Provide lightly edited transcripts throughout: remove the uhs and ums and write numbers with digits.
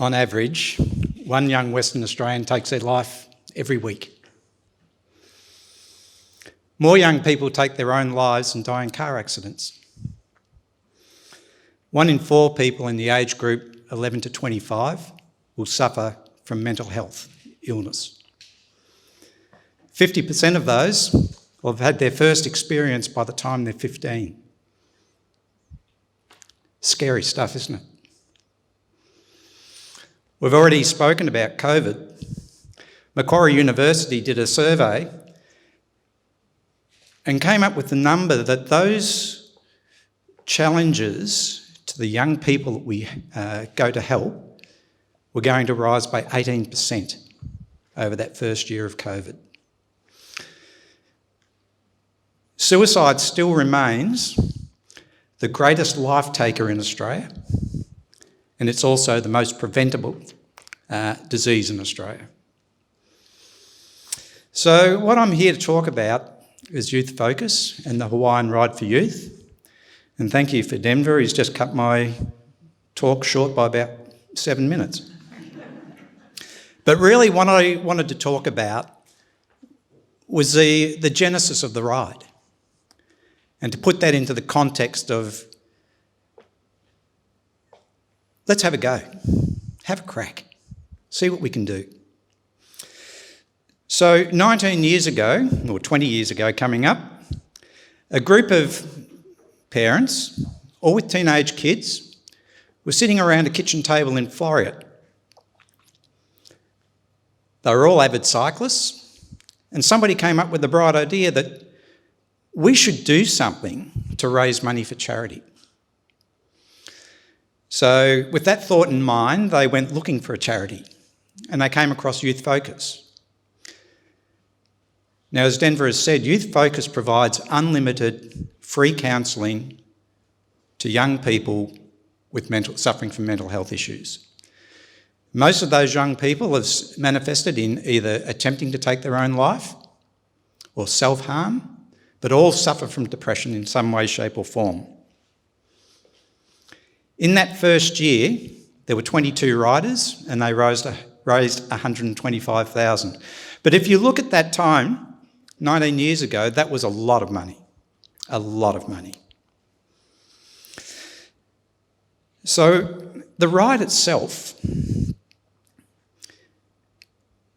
on average, one young Western Australian takes their life every week. More young people take their own lives and die in car accidents. 1 in 4 people in the age group 11 to 25 will suffer from mental health illness. 50% of those will have had their first experience by the time they're 15. Scary stuff, isn't it? We've already spoken about COVID. Macquarie University did a survey and came up with the number that those challenges to the young people that we go to help were going to rise by 18% over that first year of COVID. Suicide still remains the greatest life taker in Australia, and it's also the most preventable disease in Australia. So what I'm here to talk about is Youth Focus and the Hawaiian Ride for Youth. And thank you for Denver, he's just cut my talk short by about 7 minutes. But really what I wanted to talk about was the genesis of the ride, and to put that into the context of, let's have a go, have a crack, see what we can do. So 19 years ago, or 20 years ago coming up, a group of parents, all with teenage kids, were sitting around a kitchen table in Floreat. They were all avid cyclists, and somebody came up with the bright idea that we should do something to raise money for charity. So with that thought in mind, they went looking for a charity, and they came across Youth Focus. Now, as Denver has said, Youth Focus provides unlimited free counselling to young people with suffering from mental health issues. Most of those young people have manifested in either attempting to take their own life or self-harm, but all suffer from depression in some way, shape or form. In that first year, there were 22 riders and they raised $125,000. But if you look at that time, 19 years ago, that was a lot of money, a lot of money. So the ride itself,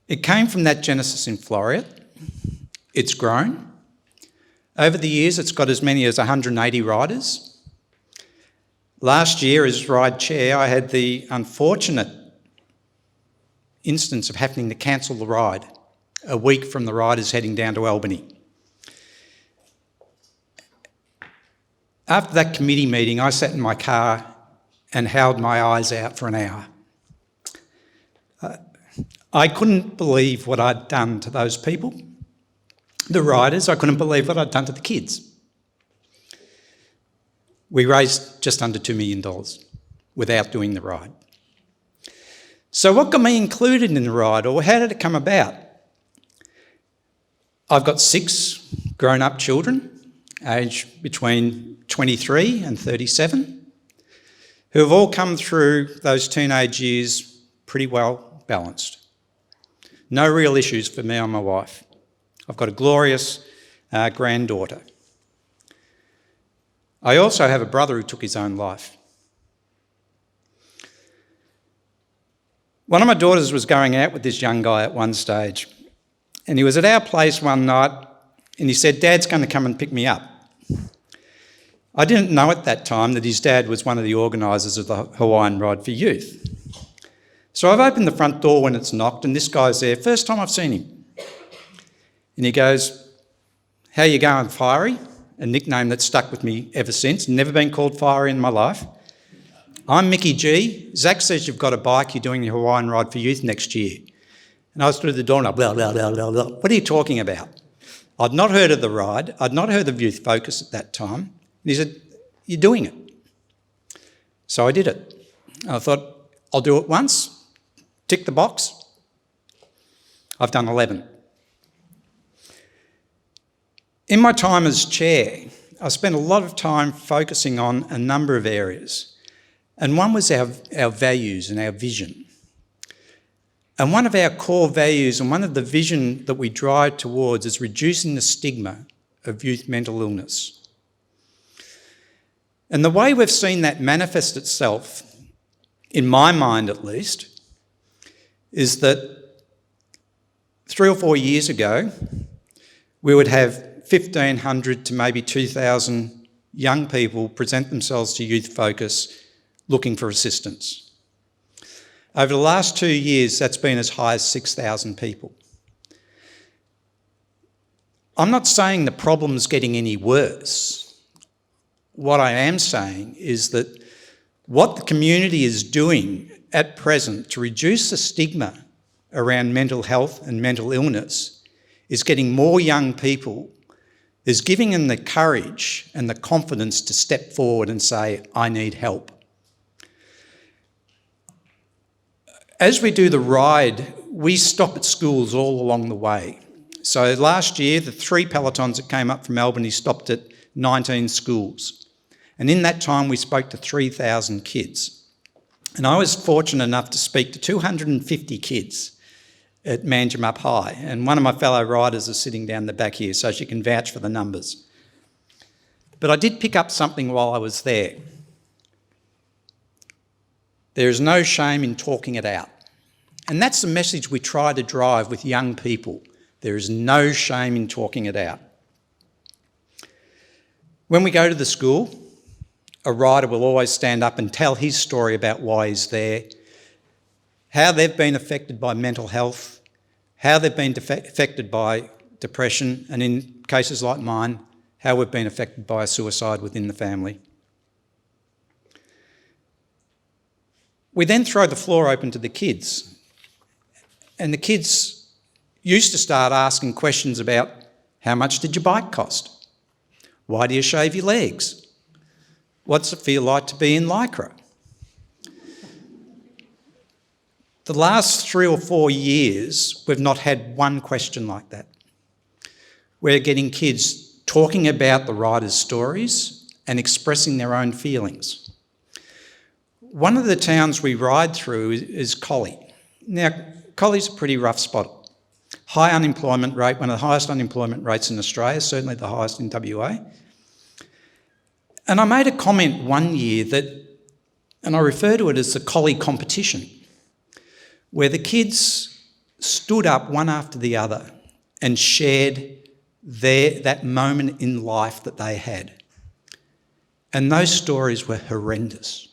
it came from that genesis in Floreat. It's grown. Over the years, it's got as many as 180 riders. Last year, as ride chair, I had the unfortunate instance of having to cancel the ride a week from the riders heading down to Albany. After that committee meeting, I sat in my car and howled my eyes out for an hour. I couldn't believe what I'd done to those people, the riders. I couldn't believe what I'd done to the kids. We raised just under $2 million without doing the ride. So what got me included in the ride, or how did it come about? I've got 6 grown-up children, aged between 23 and 37, who have all come through those teenage years pretty well balanced. No real issues for me and my wife. I've got a glorious granddaughter. I also have a brother who took his own life. One of my daughters was going out with this young guy at one stage, and he was at our place one night and he said, "Dad's going to come and pick me up." I didn't know at that time that his dad was one of the organisers of the Hawaiian Ride for Youth. So I've opened the front door when it's knocked and this guy's there, first time I've seen him. And he goes, "How you going, Fiery?" A nickname that's stuck with me ever since, never been called Fiery in my life. "I'm Mickey G. Zach says you've got a bike, you're doing the Hawaiian Ride for Youth next year." And I stood at the door and I blah, blah, blah, blah, blah. What are you talking about? I'd not heard of the ride. I'd not heard of Youth Focus at that time. And he said, "You're doing it." So I did it. I thought, I'll do it once, tick the box. I've done 11. In my time as chair, I spent a lot of time focusing on a number of areas. And one was our values and our vision. And one of our core values and one of the vision that we drive towards is reducing the stigma of youth mental illness. And the way we've seen that manifest itself, in my mind at least, is that 3 or 4 years ago, we would have 1,500 to maybe 2,000 young people present themselves to Youth Focus looking for assistance. Over the last 2 years, that's been as high as 6,000 people. I'm not saying the problem's getting any worse. What I am saying is that what the community is doing at present to reduce the stigma around mental health and mental illness is getting more young people, is giving them the courage and the confidence to step forward and say, I need help. As we do the ride, we stop at schools all along the way. So last year, the 3 pelotons that came up from Albany stopped at 19 schools. And in that time, we spoke to 3,000 kids. And I was fortunate enough to speak to 250 kids at Manjimup High. And one of my fellow riders is sitting down the back here, so she can vouch for the numbers. But I did pick up something while I was there. There is no shame in talking it out. And that's the message we try to drive with young people. There is no shame in talking it out. When we go to the school, a rider will always stand up and tell his story about why he's there, how they've been affected by mental health, how they've been affected by depression, and in cases like mine, how we've been affected by a suicide within the family. We then throw the floor open to the kids. And the kids used to start asking questions about, how much did your bike cost? Why do you shave your legs? What's it feel like to be in Lycra? The last 3 or 4 years, we've not had one question like that. We're getting kids talking about the riders' stories and expressing their own feelings. One of the towns we ride through is Collie. Now, Collie's a pretty rough spot. High unemployment rate, one of the highest unemployment rates in Australia, certainly the highest in WA. And I made a comment one year that, and I refer to it as the Collie competition, where the kids stood up one after the other and shared that moment in life that they had. And those stories were horrendous.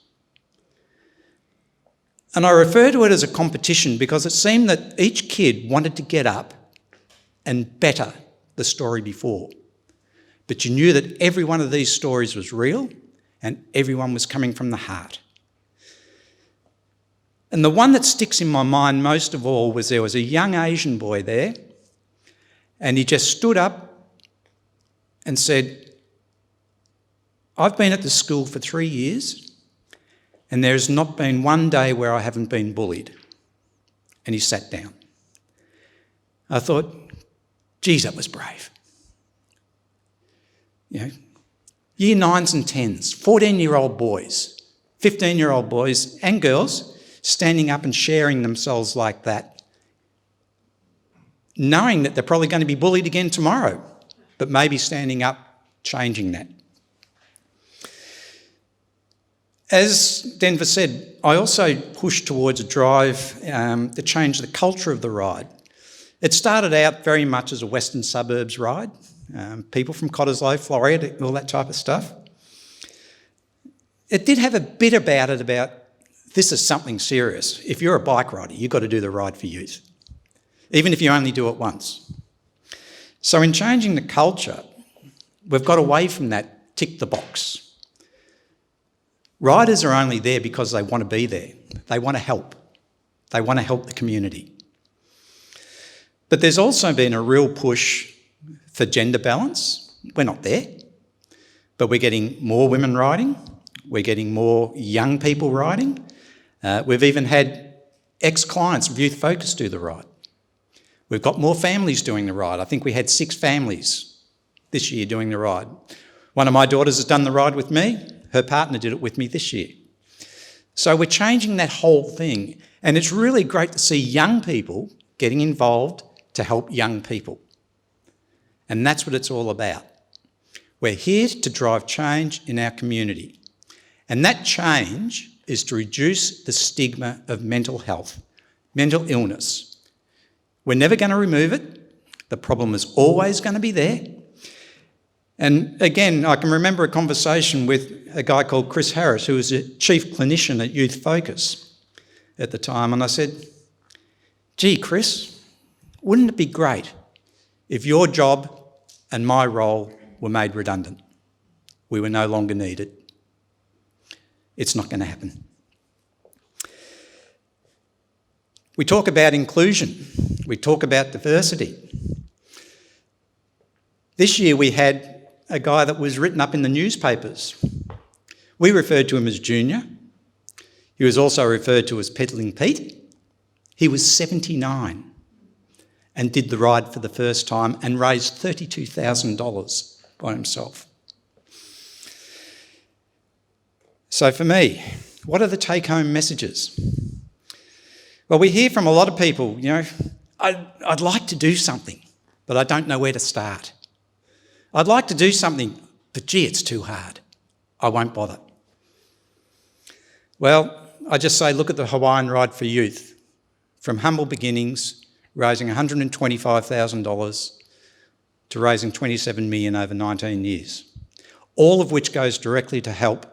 And I refer to it as a competition because it seemed that each kid wanted to get up and better the story before. But you knew that every one of these stories was real and everyone was coming from the heart. And the one that sticks in my mind most of all was there was a young Asian boy there and he just stood up and said, I've been at the school for 3 years and there's not been one day where I haven't been bullied. And he sat down. I thought, geez, that was brave. You know, year 9s and 10s, 14-year-old boys, 15-year-old boys and girls standing up and sharing themselves like that, knowing that they're probably going to be bullied again tomorrow, but maybe standing up, changing that. As Denver said, I also pushed towards a drive to change the culture of the ride. It started out very much as a Western suburbs ride. People from Cottesloe, Florida, all that type of stuff. It did have a bit about it about this is something serious. If you're a bike rider, you've got to do the ride for youth, even if you only do it once. So in changing the culture, we've got away from that tick the box. Riders are only there because they want to be there. They want to help. They want to help the community. But there's also been a real push for gender balance. We're not there, but we're getting more women riding. We're getting more young people riding. We've even had ex-clients of Youth Focus do the ride. We've got more families doing the ride. I think we had 6 families this year doing the ride. One of my daughters has done the ride with me. Her partner did it with me this year. So we're changing that whole thing. And it's really great to see young people getting involved to help young people. And that's what it's all about. We're here to drive change in our community. And that change is to reduce the stigma of mental health, mental illness. We're never going to remove it. The problem is always going to be there. And again, I can remember a conversation with a guy called Chris Harris, who was a chief clinician at Youth Focus at the time. And I said, gee, Chris, wouldn't it be great if your job and my role were made redundant? We were no longer needed. It's not going to happen. We talk about inclusion. We talk about diversity. This year we had a guy that was written up in the newspapers. We referred to him as Junior. He was also referred to as Peddling Pete. He was 79 and did the ride for the first time and raised $32,000 by himself. So for me, what are the take-home messages? Well, we hear from a lot of people, I'd like to do something, but I don't know where to start. I'd like to do something, but gee, it's too hard. I won't bother. Well, I just say, look at the Hawaiian Ride for Youth. From humble beginnings, raising $125,000 to raising $27 million over 19 years. All of which goes directly to help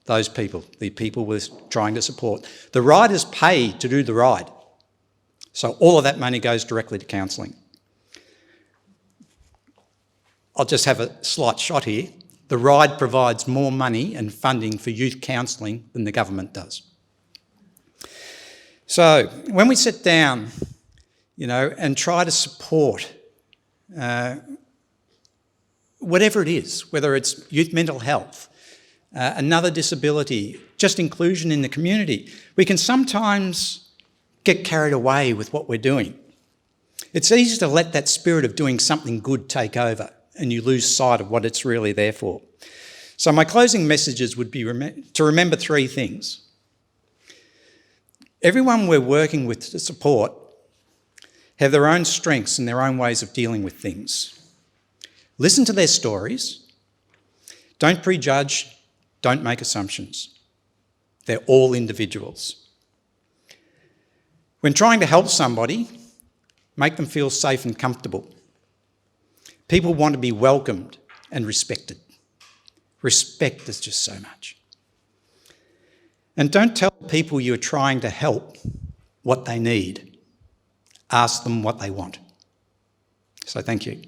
those people, the people we're trying to support. The riders pay to do the ride. So all of that money goes directly to counselling. I'll just have a slight shot here. The ride provides more money and funding for youth counselling than the government does. So when we sit down, and try to support whatever it is, whether it's youth mental health, another disability, just inclusion in the community, we can sometimes get carried away with what we're doing. It's easy to let that spirit of doing something good take over and you lose sight of what it's really there for. So my closing messages would be to remember three things. Everyone we're working with to support have their own strengths and their own ways of dealing with things. Listen to their stories. Don't prejudge. Don't make assumptions. They're all individuals. When trying to help somebody, make them feel safe and comfortable. People want to be welcomed and respected. Respect is just so much. And don't tell people you're trying to help what they need. Ask them what they want. So thank you.